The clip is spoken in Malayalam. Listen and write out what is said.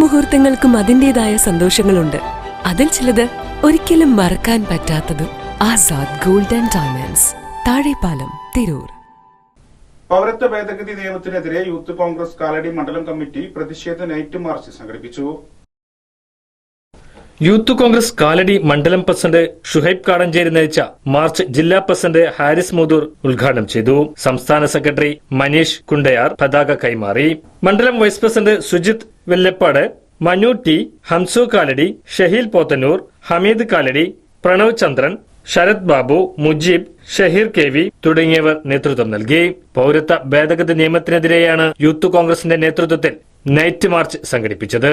മുഹൂർത്തങ്ങൾക്കും അതിന്റേതായ സന്തോഷങ്ങളുണ്ട്. അതിൽ ചിലത് ഒരിക്കലും മറക്കാൻ പറ്റാത്തതും. Azad gold and diamonds, Thazhepalam, Tirur. പൗരത്വ ഭേദഗതി നിയമത്തിനെതിരെ യൂത്ത് കോൺഗ്രസ് കാലടി മണ്ഡലം കമ്മിറ്റി പ്രതിഷേധ നൈറ്റ് മാർച്ച് സംഘടിപ്പിച്ചു. യൂത്ത് കോൺഗ്രസ് കാലടി മണ്ഡലം പ്രസിഡന്റ് ഷുഹൈബ് കാടഞ്ചേരി നയിച്ച മാർച്ച് ജില്ലാ പ്രസിഡന്റ് ഹാരിസ് മുദൂർ ഉദ്ഘാടനം ചെയ്തു. സംസ്ഥാന സെക്രട്ടറി മനീഷ് കുണ്ടയാർ പതാക കൈമാറി. മണ്ഡലം വൈസ് പ്രസിഡന്റ് സുജിത് വെല്ലപ്പാട്, മനു ടി, ഹംസു കാലടി, ഷഹീൽ പോത്തന്നൂർ, ഹമീദ് കാലടി, പ്രണവ് ചന്ദ്രൻ, ശരത് ബാബു, മുജീബ്, ഷഹീർ കെ.വി തുടങ്ങിയവർ നേതൃത്വം നൽകി. പൗരത്വ ഭേദഗതി നിയമത്തിനെതിരെയാണ് യൂത്ത് കോൺഗ്രസിന്റെ നേതൃത്വത്തിൽ നൈറ്റ് മാർച്ച് സംഘടിപ്പിച്ചത്.